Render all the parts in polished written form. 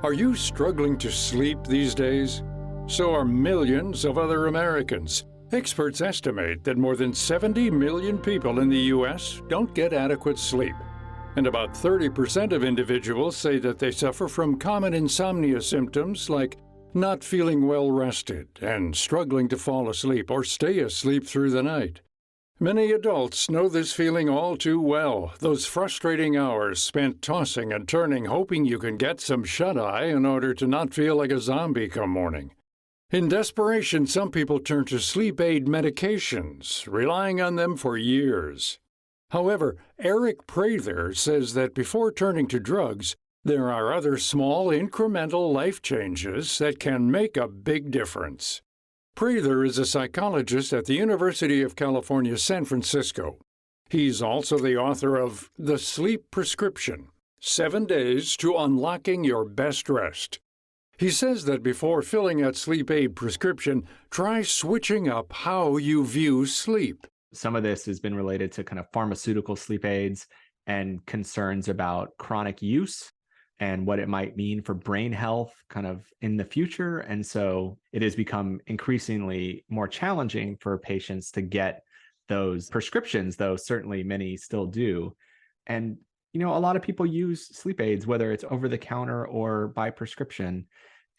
Are you struggling to sleep these days? So are millions of other Americans. Experts estimate that more than 70 million people in the U.S. don't get adequate sleep. And about 30% of individuals say that they suffer from common insomnia symptoms like not feeling well rested and struggling to fall asleep or stay asleep through the night. Many adults know this feeling all too well, those frustrating hours spent tossing and turning hoping you can get some shut-eye in order to not feel like a zombie come morning. In desperation, some people turn to sleep aid medications, relying on them for years. However, Aric Prather says that before turning to drugs, there are other small, incremental life changes that can make a big difference. Prather is a psychologist at the University of California, San Francisco. He's also the author of The Sleep Prescription: 7 Days to Unlocking Your Best Rest. He says that before filling out sleep aid prescription, try switching up how you view sleep. Some of this has been related to kind of pharmaceutical sleep aids and concerns about chronic use and what it might mean for brain health kind of in the future. And so it has become increasingly more challenging for patients to get those prescriptions, though certainly many still do. And, a lot of people use sleep aids, whether it's over the counter or by prescription.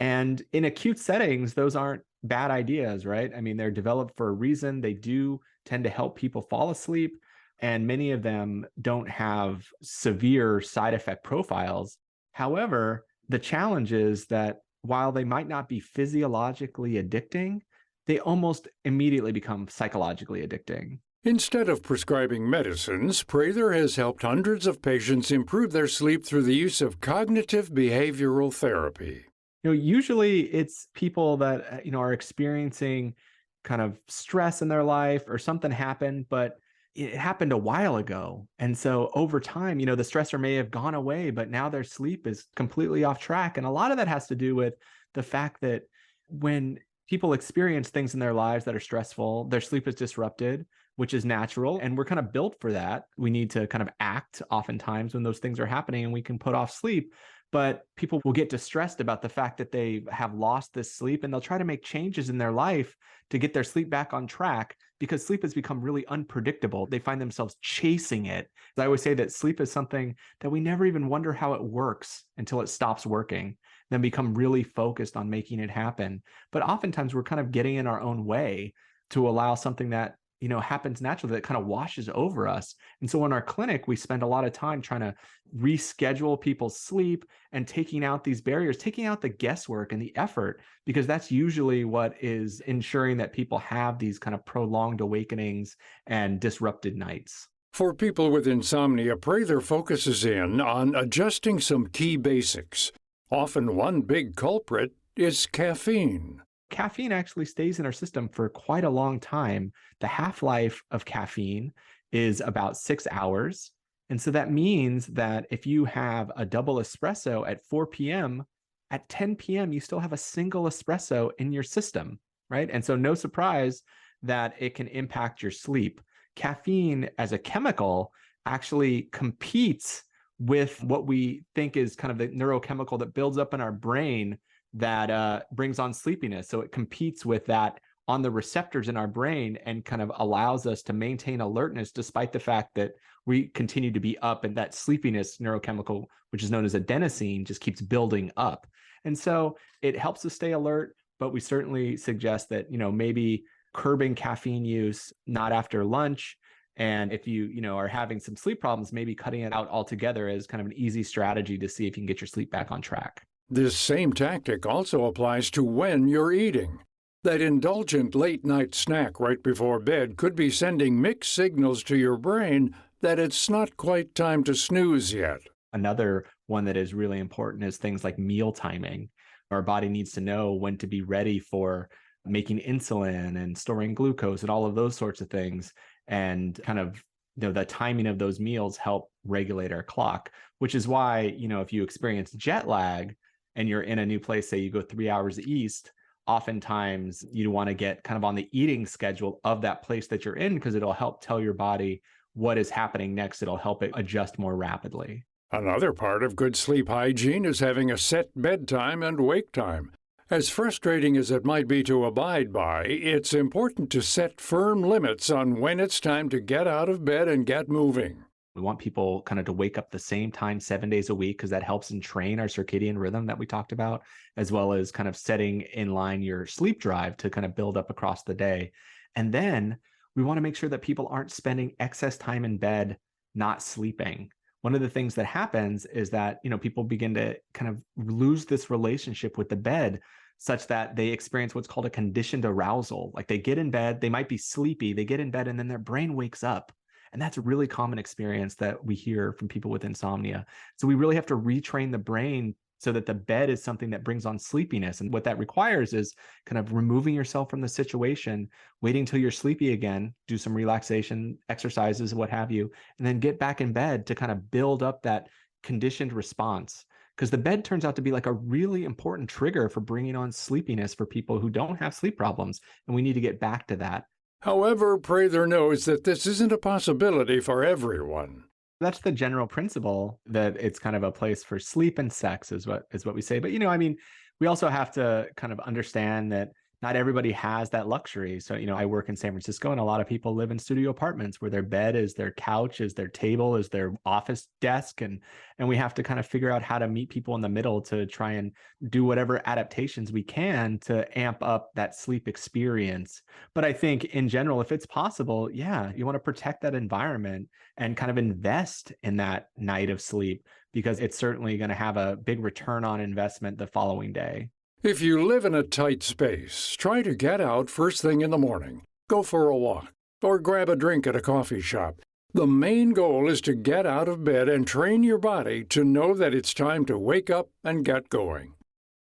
And in acute settings, those aren't bad ideas, right? I mean, they're developed for a reason. They do tend to help people fall asleep. And many of them don't have severe side effect profiles. However, the challenge is that while they might not be physiologically addicting, they almost immediately become psychologically addicting. Instead of prescribing medicines, Prather has helped hundreds of patients improve their sleep through the use of cognitive behavioral therapy. Usually it's people that, are experiencing kind of stress in their life or something happened, but it happened a while ago. And so over time, the stressor may have gone away, but now their sleep is completely off track. And a lot of that has to do with the fact that when people experience things in their lives that are stressful, their sleep is disrupted, which is natural. And we're kind of built for that. We need to kind of act oftentimes when those things are happening and we can put off sleep. But people will get distressed about the fact that they have lost this sleep, and they'll try to make changes in their life to get their sleep back on track because sleep has become really unpredictable. They find themselves chasing it. I always say that sleep is something that we never even wonder how it works until it stops working, then become really focused on making it happen. But oftentimes we're kind of getting in our own way to allow something that happens naturally, that kind of washes over us. And so in our clinic, we spend a lot of time trying to reschedule people's sleep and taking out these barriers, taking out the guesswork and the effort, because that's usually what is ensuring that people have these kind of prolonged awakenings and disrupted nights. For people with insomnia, Prather focuses in on adjusting some key basics. Often one big culprit is caffeine. Caffeine actually stays in our system for quite a long time. The half-life of caffeine is about 6 hours. And so that means that if you have a double espresso at 4 p.m., at 10 p.m., you still have a single espresso in your system, right? And so no surprise that it can impact your sleep. Caffeine as a chemical actually competes with what we think is kind of the neurochemical that builds up in our brain that brings on sleepiness. So it competes with that on the receptors in our brain and kind of allows us to maintain alertness despite the fact that we continue to be up, and that sleepiness neurochemical, which is known as adenosine, just keeps building up. And so it helps us stay alert, but we certainly suggest that, maybe curbing caffeine use, not after lunch. And if you, are having some sleep problems, maybe cutting it out altogether is kind of an easy strategy to see if you can get your sleep back on track. This same tactic also applies to when you're eating. That indulgent late-night snack right before bed could be sending mixed signals to your brain that it's not quite time to snooze yet. Another one that is really important is things like meal timing. Our body needs to know when to be ready for making insulin and storing glucose and all of those sorts of things. And kind of, the timing of those meals help regulate our clock, which is why, if you experience jet lag, and you're in a new place, say you go 3 hours east, oftentimes you want to get kind of on the eating schedule of that place that you're in, because it'll help tell your body what is happening next. It'll help it adjust more rapidly. Another part of good sleep hygiene is having a set bedtime and wake time. As frustrating as it might be to abide by, it's important to set firm limits on when it's time to get out of bed and get moving. We want people kind of to wake up the same time 7 days a week because that helps entrain our circadian rhythm that we talked about, as well as kind of setting in line your sleep drive to kind of build up across the day. And then we want to make sure that people aren't spending excess time in bed not sleeping. One of the things that happens is that, people begin to kind of lose this relationship with the bed such that they experience what's called a conditioned arousal. Like they get in bed, they might be sleepy, they get in bed and then their brain wakes up. And that's a really common experience that we hear from people with insomnia. So we really have to retrain the brain so that the bed is something that brings on sleepiness. And what that requires is kind of removing yourself from the situation, waiting till you're sleepy again, do some relaxation exercises, what have you, and then get back in bed to kind of build up that conditioned response. Because the bed turns out to be like a really important trigger for bringing on sleepiness for people who don't have sleep problems. And we need to get back to that. However, Prather knows that this isn't a possibility for everyone. That's the general principle, that it's kind of a place for sleep and sex is what we say. But, we also have to kind of understand that not everybody has that luxury. So, I work in San Francisco and a lot of people live in studio apartments where their bed is their couch, is their table, is their office desk. And we have to kind of figure out how to meet people in the middle to try and do whatever adaptations we can to amp up that sleep experience. But I think in general, if it's possible, yeah, you want to protect that environment and kind of invest in that night of sleep, because it's certainly going to have a big return on investment the following day. If you live in a tight space, try to get out first thing in the morning, go for a walk, or grab a drink at a coffee shop. The main goal is to get out of bed and train your body to know that it's time to wake up and get going.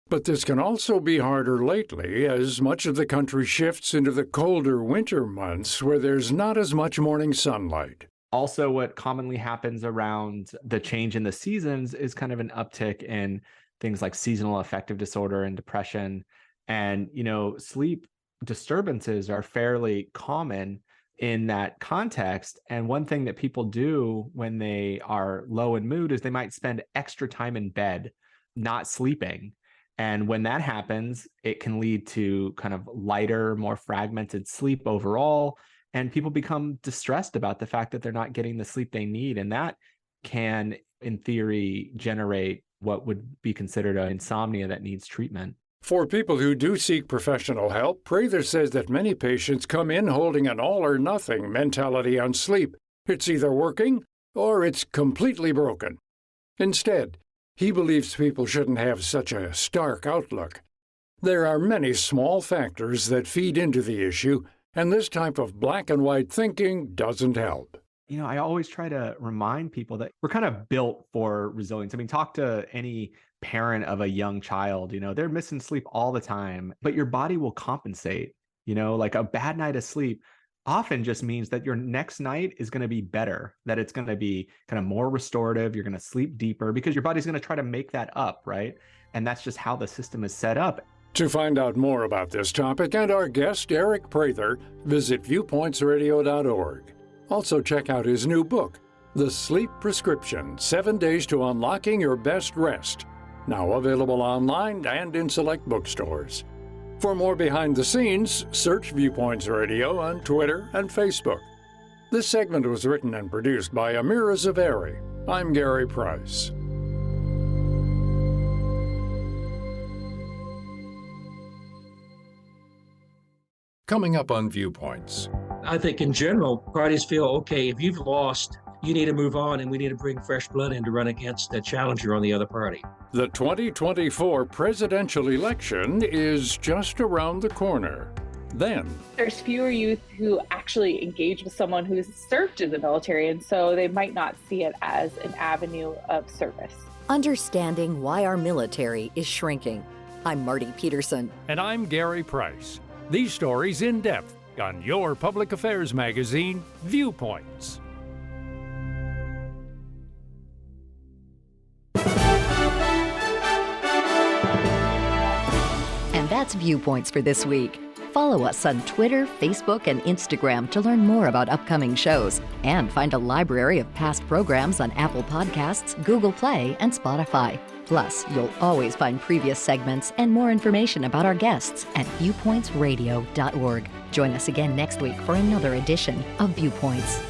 But this can also be harder lately as much of the country shifts into the colder winter months where there's not as much morning sunlight. Also, what commonly happens around the change in the seasons is kind of an uptick in things like seasonal affective disorder and depression. And, sleep disturbances are fairly common in that context. And one thing that people do when they are low in mood is they might spend extra time in bed, not sleeping. And when that happens, it can lead to kind of lighter, more fragmented sleep overall. And people become distressed about the fact that they're not getting the sleep they need. And that can, in theory, generate what would be considered an insomnia that needs treatment. For people who do seek professional help, Prather says that many patients come in holding an all-or-nothing mentality on sleep. It's either working or it's completely broken. Instead, he believes people shouldn't have such a stark outlook. There are many small factors that feed into the issue, and this type of black-and-white thinking doesn't help. I always try to remind people that we're kind of built for resilience. I mean, talk to any parent of a young child, they're missing sleep all the time, but your body will compensate. Like a bad night of sleep often just means that your next night is going to be better, that it's going to be kind of more restorative. You're going to sleep deeper because your body's going to try to make that up, right? And that's just how the system is set up. To find out more about this topic and our guest, Aric Prather, visit viewpointsradio.org. Also check out his new book, The Sleep Prescription, 7 Days to Unlocking Your Best Rest, now available online and in select bookstores. For more behind the scenes, search Viewpoints Radio on Twitter and Facebook. This segment was written and produced by Amira Zaveri. I'm Gary Price. Coming up on Viewpoints. I think in general, parties feel, okay, if you've lost, you need to move on and we need to bring fresh blood in to run against the challenger on the other party. The 2024 presidential election is just around the corner. Then, there's fewer youth who actually engage with someone who's served in the military, and so they might not see it as an avenue of service. Understanding why our military is shrinking. I'm Marty Peterson. And I'm Gary Price. These stories in depth on your public affairs magazine, Viewpoints. And that's Viewpoints for this week. Follow us on Twitter, Facebook, and Instagram to learn more about upcoming shows and find a library of past programs on Apple Podcasts, Google Play, and Spotify. Plus, you'll always find previous segments and more information about our guests at viewpointsradio.org. Join us again next week for another edition of Viewpoints.